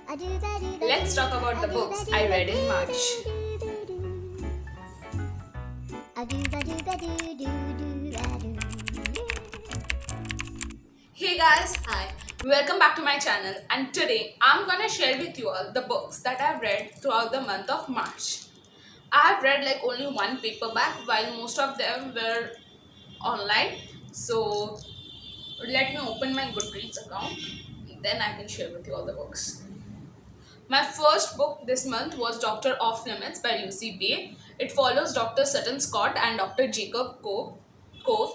Let's talk about the books I read in March. Hey guys, hi. Welcome back to my channel, and today I'm gonna share with you all the books that I've read throughout the month of March. I've read like only one paperback while most of them were online. So let me open my Goodreads account, then I can share with you all the books. My first book this month was Doctor Off Limits by Lucy Bay. It follows Dr. Sutton Scott and Dr. Jacob Cove.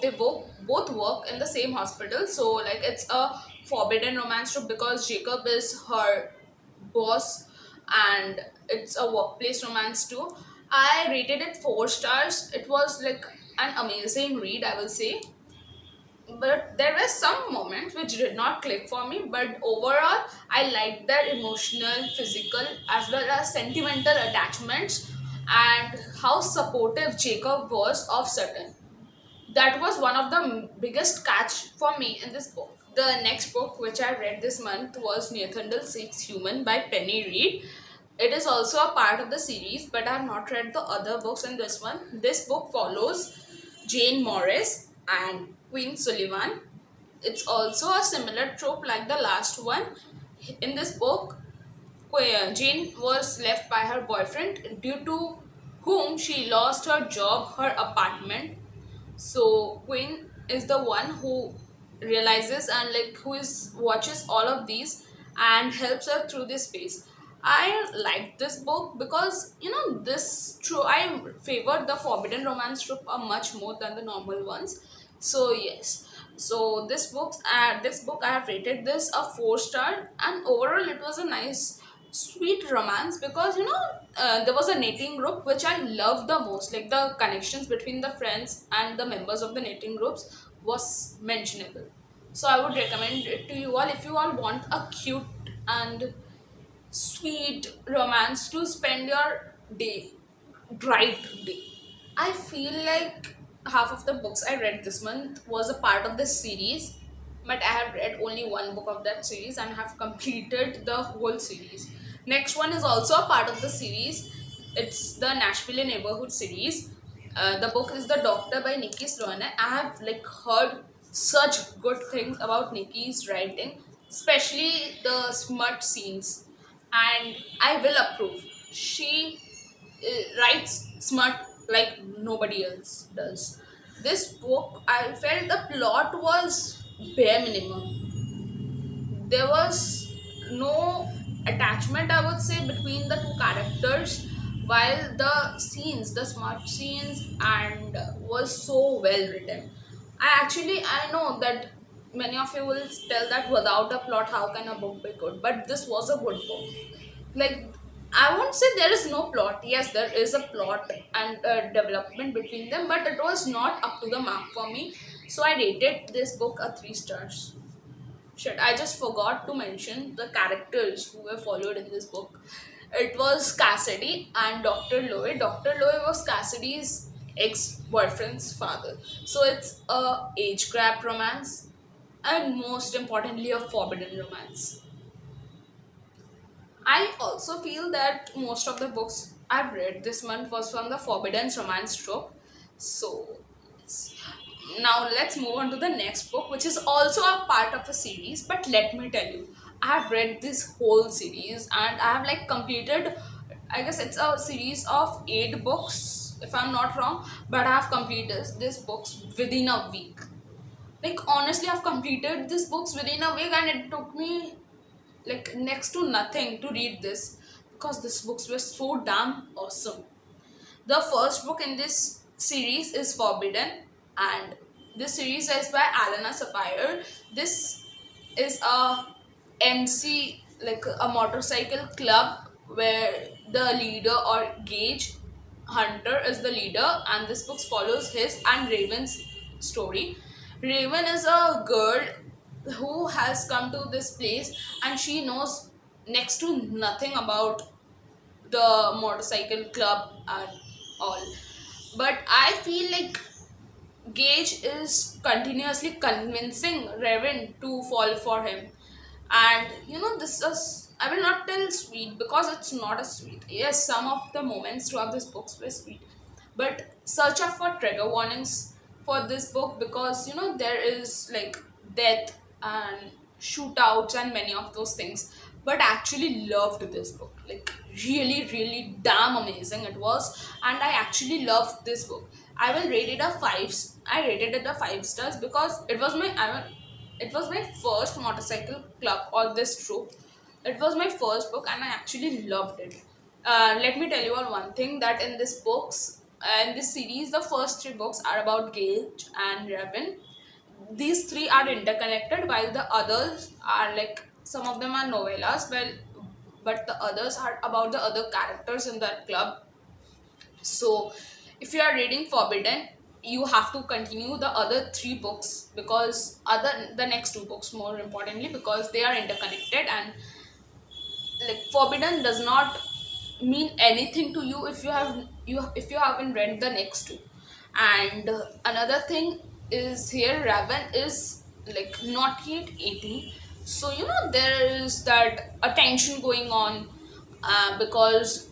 They both work in the same hospital, so like it's a forbidden romance trope because Jacob is her boss, and it's a workplace romance too. I rated it 4 stars. It was like an amazing read, I will say, but there were some moments which did not click for me, but overall I liked their emotional, physical as well as sentimental attachments, and how supportive Jacob was of Sutton. That was one of the biggest catch for me in this book. The next book which I read this month was Nathaniel Seeks Human by Penny Reed. It is also a part of the series, but I have not read the other books in this one. This book follows Jane Morris and Queen Sullivan. It's also a similar trope like the last one. In this book, Jane was left by her boyfriend, due to whom she lost her job, her apartment. So Queen is the one who realizes and like who is watches all of these and helps her through this phase. I like this book because this true I favor the forbidden romance trope much more than the normal ones. So yes, so this book I have rated this a 4 star, and overall it was a nice sweet romance because there was a knitting group which I loved the most. Like the connections between the friends and the members of the knitting groups was mentionable. So I would recommend it to you all if you all want a cute and sweet romance to spend your day, bright day. I feel like half of the books I read this month was a part of this series, but I have read only one book of that series and have completed the whole series. Next one is also a part of the series. It's the Nashville Neighborhood series. The book is The Doctor by Nikki Sloan. I have like heard such good things about Nikki's writing, especially the smut scenes, and I will approve. She writes smut like nobody else does. This book, I felt the plot was bare minimum. There was no attachment, I would say, between the two characters, while the smart scenes, and was so well written. I know that many of you will tell that without a plot, how can a book be good? But this was a good book. Like, I won't say there is no plot. Yes, there is a plot and development between them, but it was not up to the mark for me. So I rated this book a 3 stars. Shit, I just forgot to mention the characters who were followed in this book. It was Cassidy and Dr. Lowe. Dr. Lowe was Cassidy's ex-boyfriend's father. So it's a age gap romance, and most importantly a forbidden romance. I also feel that most of the books I've read this month was from the forbidden romance trope. So yes. Now let's move on to the next book, which is also a part of a series. But let me tell you, I've read this whole series and I have like completed. I guess it's a series of 8 books, if I'm not wrong. But I have completed these books within a week. Like honestly, I've completed these books within a week, and it took me like next to nothing to read this because these books were so damn awesome. The first book in this series is Forbidden, and this series is by Alana Sapphire. This is a MC, like a motorcycle club, where the leader or Gage Hunter is the leader, and this book follows his and Raven's story. Raven is a girl who has come to this place, and she knows next to nothing about the motorcycle club and all. But I feel like Gage is continuously convincing Raven to fall for him. And this is I will not tell sweet because it's not a sweet. Yes, some of the moments throughout this book were sweet, but search out for trigger warnings for this book because there is like death and shootouts and many of those things. But I actually loved this book, like really, really damn amazing it was, and I actually loved this book. I will rate it a five. I rated it a 5 stars because it was my first motorcycle club or this troop. It was my first book and I actually loved it. Let me tell you all one thing, that in this books in this series, the first three books are about Gage and Raven. These three are interconnected, while the others are like some of them are novellas, but the others are about the other characters in that club. So, if you are reading Forbidden, you have to continue the other three books because the next two books more importantly because they are interconnected, and like Forbidden does not mean anything to you if you haven't read the next two. And another thing is, here Raven is like not yet 18, so there is that attention going on, because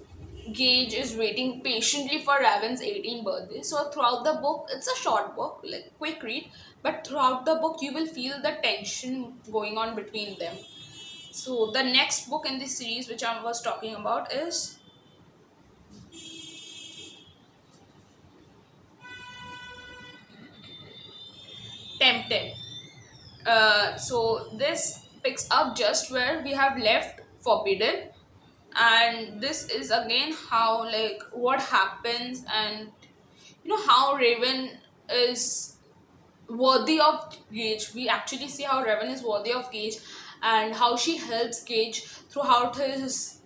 Gage is waiting patiently for Raven's 18th birthday. So throughout the book, it's a short book, like quick read, but throughout the book you will feel the tension going on between them. So the next book in this series which I was talking about is Tempted. So this picks up just where we have left Forbidden, and this is again how, like, what happens, and how Raven is worthy of Gage. We actually see how Raven is worthy of Gage and how she helps Gage throughout his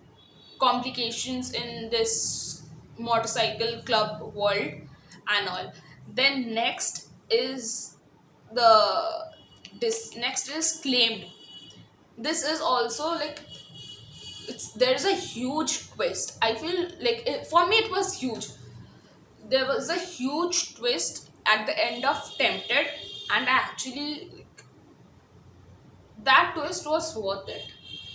complications in this motorcycle club world and all. Then the next is Claimed. This is also like, there's a huge twist. I feel like for me it was huge. There was a huge twist at the end of Tempted, and I actually, that twist was worth it.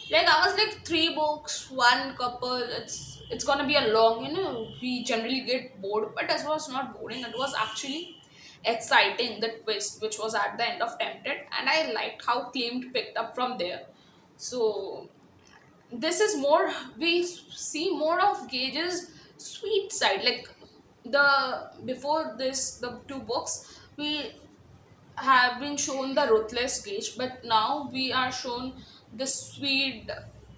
Like, I was like, three books, one couple. It's gonna be a long. We generally get bored, but it was not boring. It was actually exciting. The twist, which was at the end of Tempted, and I liked how Claimed picked up from there. So this is more. We see more of Gage's sweet side. Like, the before this, the two books we have been shown the ruthless Gage, but now we are shown the sweet,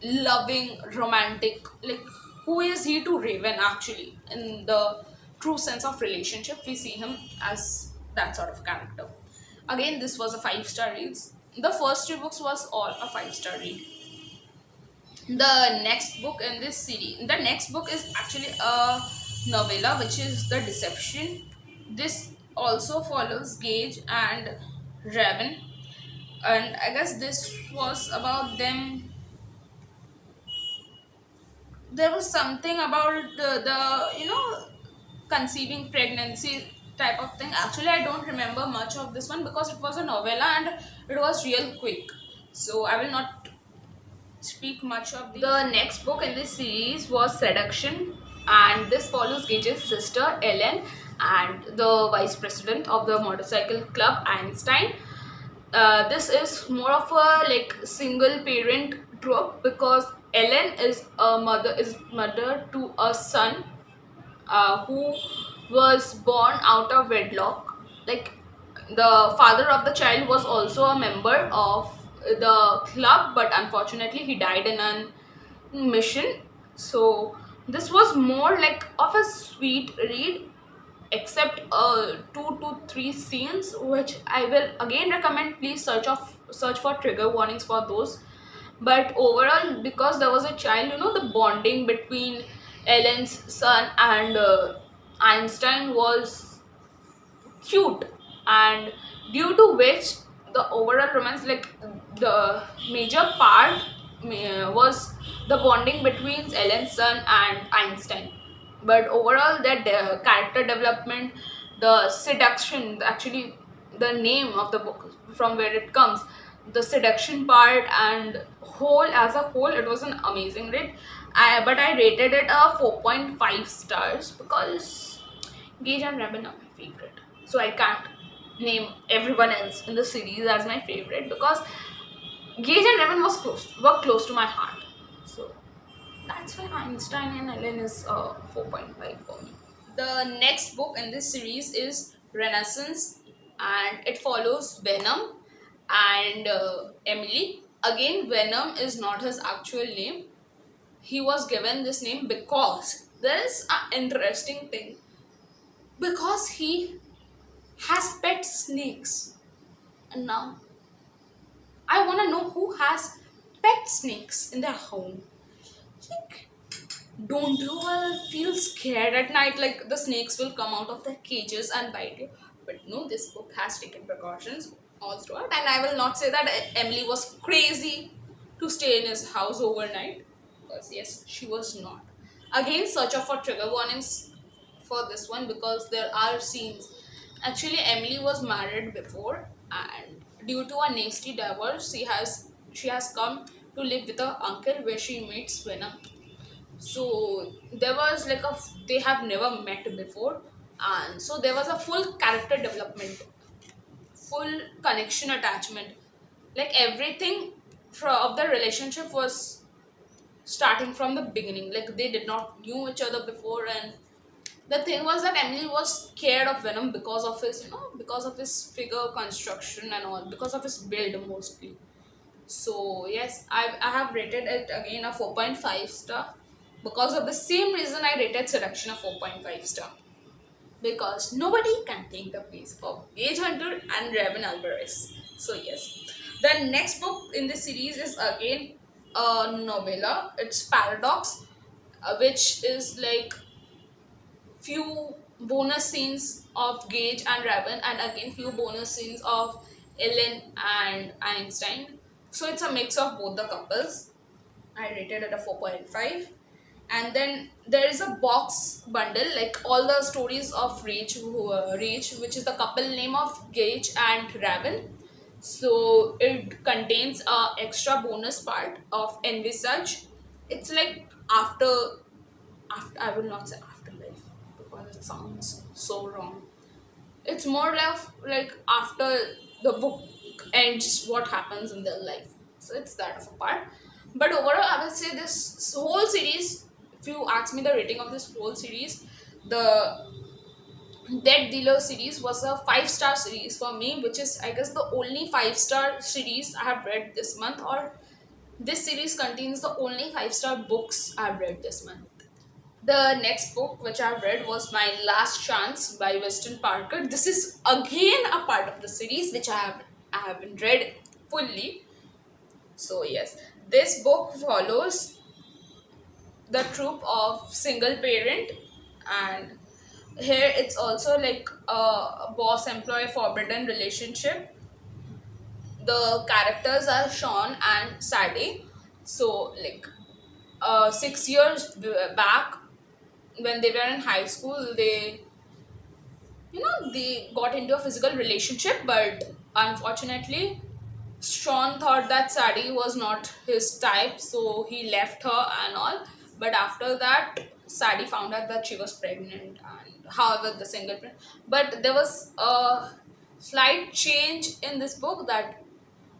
loving, romantic. Like, who is he to Raven actually? In the true sense of relationship, we see him as that sort of character. Again, this was a 5 star read. The first three books was all a 5 star read. The next book in this series, the next book is actually a novella, which is The Deception. This also follows Gage and Raven, and I guess this was about them. There was something about the conceiving pregnancy type of thing. Actually, I don't remember much of this one because it was a novella and it was real quick, so I will not speak much of the next book in this series was Seduction, and this follows Gage's sister Ellen and the vice president of the motorcycle club, Einstein. This is more of a like single parent trope because Ellen is mother to a son who was born out of wedlock. Like, the father of the child was also a member of the club, but unfortunately he died in a mission. So this was more like of a sweet read, except 2 to 3 scenes which I will again recommend. Please search for trigger warnings for those. But overall, because there was a child, the bonding between Ellen's son and Einstein was cute, and due to which the overall romance, like the major part, was the bonding between Ellen's son and Einstein. But overall, that character development, the seduction, actually the name of the book from where it comes, the seduction part, and as a whole, it was an amazing read. But I rated it a 4.5 stars because Gage and Rebin are my favorite. So I can't name everyone else in the series as my favorite because Gage and Rebin were close to my heart. So that's why Einstein and Ellen is 4.5 for me. The next book in this series is Renaissance, and it follows Venom and Emily. Again, Venom is not his actual name. He was given this name because there is an interesting thing, because he has pet snakes. And now I want to know who has pet snakes in their home. Like, don't you feel scared at night like the snakes will come out of their cages and bite you? But no, this book has taken precautions all throughout, and I will not say that Emily was crazy to stay in his house overnight, because yes, she was not. Again, search out for trigger warnings for this one because there are scenes. Actually, Emily was married before, and due to a nasty divorce, she has come to live with her uncle where she meets Venom. So there was like they have never met before, and so there was a full character development, full connection attachment, like everything of the relationship was starting from the beginning, like they did not knew each other before. And the thing was that Emily was scared of Venom because of his, because of his figure construction and all, because of his build mostly. So yes, I have rated it again a 4.5 star because of the same reason I rated Seduction a 4.5 star. Because nobody can take the place of Age Hunter and Raven Alvarez. So yes. The next book in this series is again a novella. It's Paradox, which is like few bonus scenes of Gage and Raven, and again few bonus scenes of Ellen and Einstein. So it's a mix of both the couples. I rated it a 4.5. And then there is a box bundle, like all the stories of Rage, which is the couple name of Gage and Raven. So it contains a extra bonus part of Envisage. It's like after I will not say afterlife because it sounds so wrong. It's more like after the book ends, what happens in their life. So it's that of a part. But overall, I would say this whole series, if you ask me the rating of this whole series, the Dead Dealer series was a 5-star series for me, which is, I guess, the only 5-star series I have read this month, or this series contains the only 5-star books I've read this month. The next book which I've read was My Last Chance by Weston Parker. This is again a part of the series which I haven't read fully. So yes, this book follows the troop of single parent, and here it's also like a boss employee forbidden relationship. The characters are Sean and Sadie. So like 6 years back, when they were in high school, they got into a physical relationship, but unfortunately Sean thought that Sadie was not his type, so he left her and all. But after that, Sadie found out that she was pregnant, and however, the single parent. But there was a slight change in this book that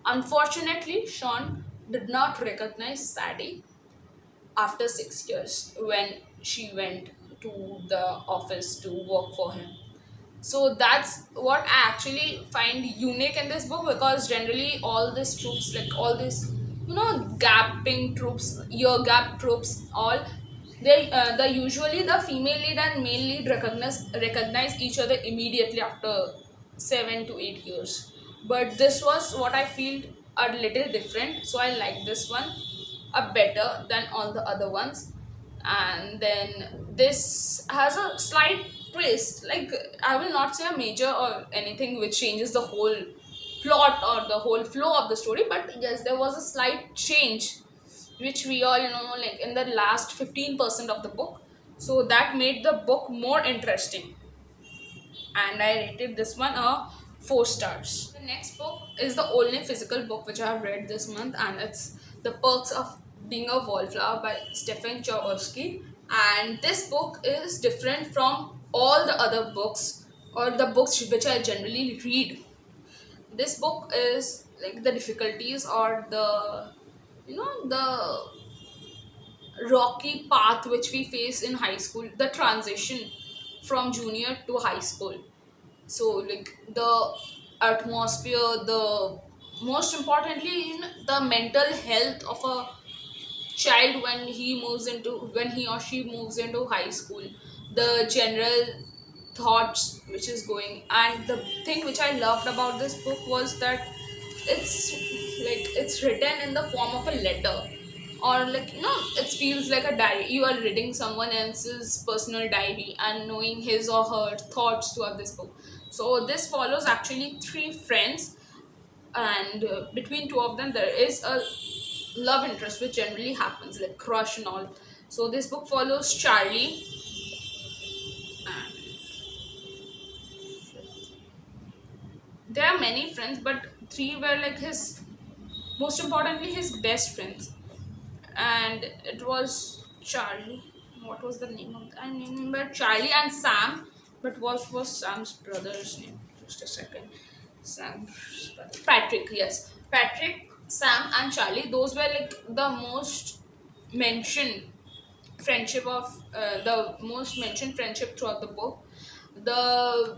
unfortunately Sean did not recognize Sadie after 6 years when she went to the office to work for him. So that's what I actually find unique in this book, because generally all these troops, like all these, gapping troops, ear gap troops, all the usually the female lead and male lead recognize each other immediately after 7 to 8 years. But this was what I feel a little different, so I like this one a better than all the other ones. And then this has a slight twist, like I will not say a major or anything which changes the whole plot or the whole flow of the story, but yes, there was a slight change which we all know, like in the last 15% of the book. So that made the book more interesting, and I rated this one a 4 stars. The next book is the only physical book which I have read this month, and it's The Perks of Being a Wallflower by Stephen Chbosky. And this book is different from all the other books or the books which I generally read. This book is like the difficulties or the rocky path which we face in high school, the transition from junior to high school. So like the atmosphere, the most importantly the mental health of a child when he or she moves into high school, the general thoughts which is going. And the thing which I loved about this book was that it's written in the form of a letter, or it feels like a diary. You are reading someone else's personal diary and knowing his or her thoughts throughout this book. So this follows actually three friends, and between two of them there is a love interest which generally happens, like crush and all. So this book follows Charlie, and there are many friends, but three were like his, most importantly his best friends. And it was Charlie. What was the name of I remember Charlie and Sam, but what was Sam's brother's name? Just a second. Sam's brother. Patrick, yes. Patrick, Sam and Charlie, those were like the most mentioned the most mentioned friendship throughout the book. The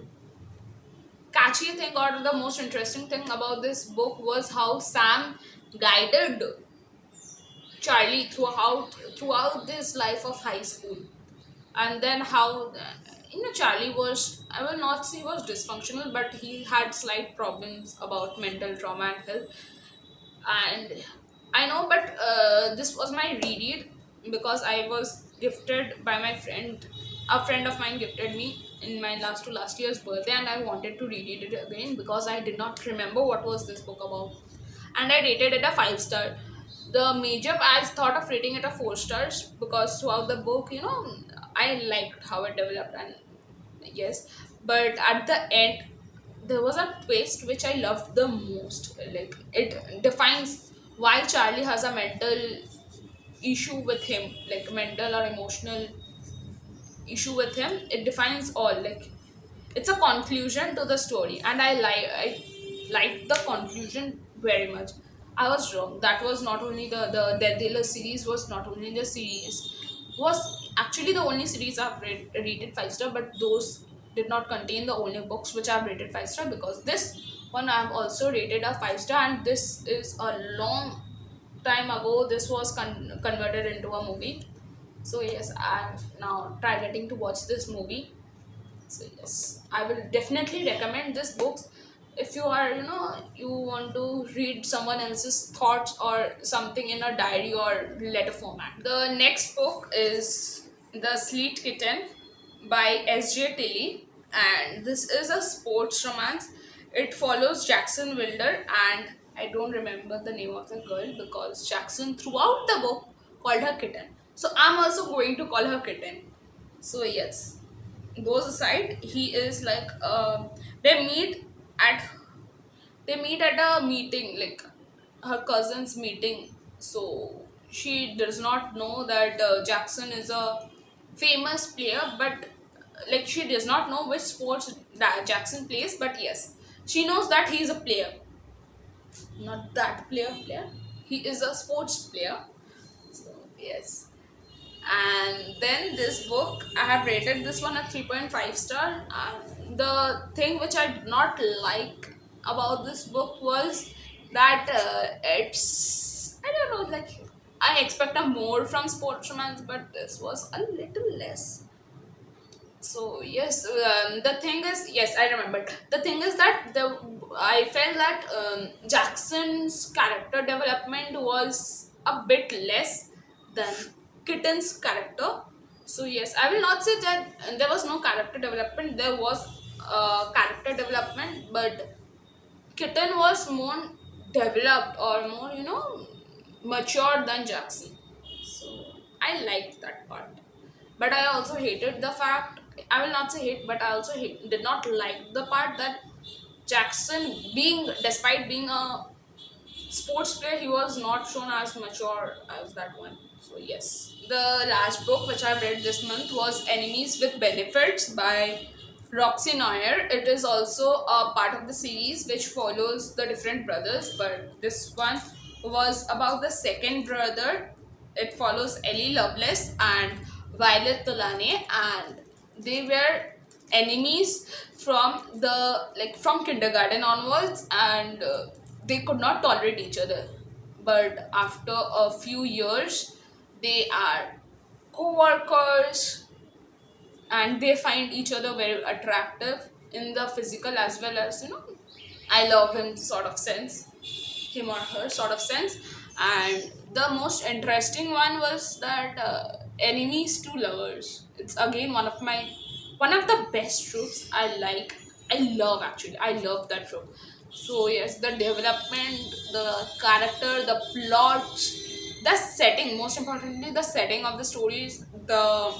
catchy thing or the most interesting thing about this book was how Sam guided Charlie throughout this life of high school. And then how Charlie was, I will not say he was dysfunctional, but he had slight problems about mental trauma and health. And I know, but this was my reread because I was gifted by my friend. A friend of mine gifted me in my last year's birthday, and I wanted to reread it again because I did not remember what was this book about. And I rated it a 5 star. The major I thought of rating it a 4 stars because throughout the book, I liked how it developed, and yes, but at the end there was a twist which I loved the most. Like it defines why Charlie has a mental issue with him, like mental or emotional issue with him. It defines all. Like it's a conclusion to the story, and I liked the conclusion very much. I was wrong. That was not only the Deadler series was not only the series was actually the only series I've rated 5 star, but those did not contain the only books which I've rated 5 star, because this one I've also rated a 5 star, and this is a long time ago. This was converted into a movie. So yes, I'm now targeting to watch this movie. So yes, I will definitely recommend this book if you are, you want to read someone else's thoughts or something in a diary or letter format. The next book is The Sleet Kitten by S.J. Tilly, and this is a sports romance. It follows Jackson Wilder, and I don't remember the name of the girl because Jackson throughout the book called her Kitten. So I'm also going to call her Kitten. So yes, those aside, he is like they meet at a meeting, like her cousin's meeting. So she does not know that Jackson is a famous player, but like she does not know which sports that Jackson plays, but yes, she knows that he is a player, not that player. He is a sports player. So yes, and then this book I have rated this one a 3.5 star. The thing which I did not like about this book was that it's, I don't know, like I expect a more from sports romance, but this was a little less. So yes, the thing is, yes, I remember. The thing is that I felt that Jackson's character development was a bit less than Kitten's character. So yes, I will not say that there was no character development. There was character development, but Kitten was more developed or more, mature than Jackson. So I liked that part. But I also hated the fact, I will not say hate, but I also did not like the part that Jackson, despite being a sports player, he was not shown as mature as that one. So yes, the last book which I've read this month was Enemies with Benefits by Roxy Noir. It is also a part of the series which follows the different brothers, but this one was about the second brother. It follows Ellie Lovelace and Violet Tulane, and they were enemies from the from kindergarten onwards, and they could not tolerate each other. But after a few years, they are co-workers, and they find each other very attractive in the physical as well as, I love him sort of sense, him or her sort of sense. And the most interesting one was that enemies to lovers. It's again one of the best tropes I like. I love that trope. So yes, the development, the character, the plot, the setting, most importantly the setting of the stories, the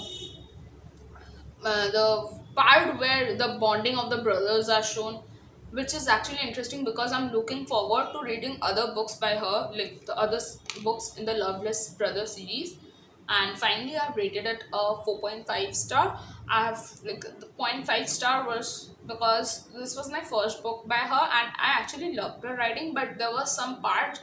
part where the bonding of the brothers are shown, which is actually interesting because I'm looking forward to reading other books by her, like the other books in the Loveless Brothers series. And finally, I've rated it a 4.5 star. I have like the point 0.5 star was because this was my first book by her, and I actually loved her writing, but there were some parts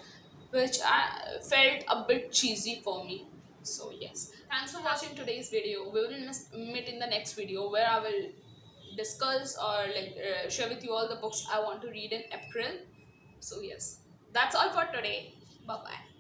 which I felt a bit cheesy for me. So yes, thanks for watching today's video. We will meet in the next video where I will discuss or share with you all the books I want to read in April. So yes, that's all for today. Bye bye.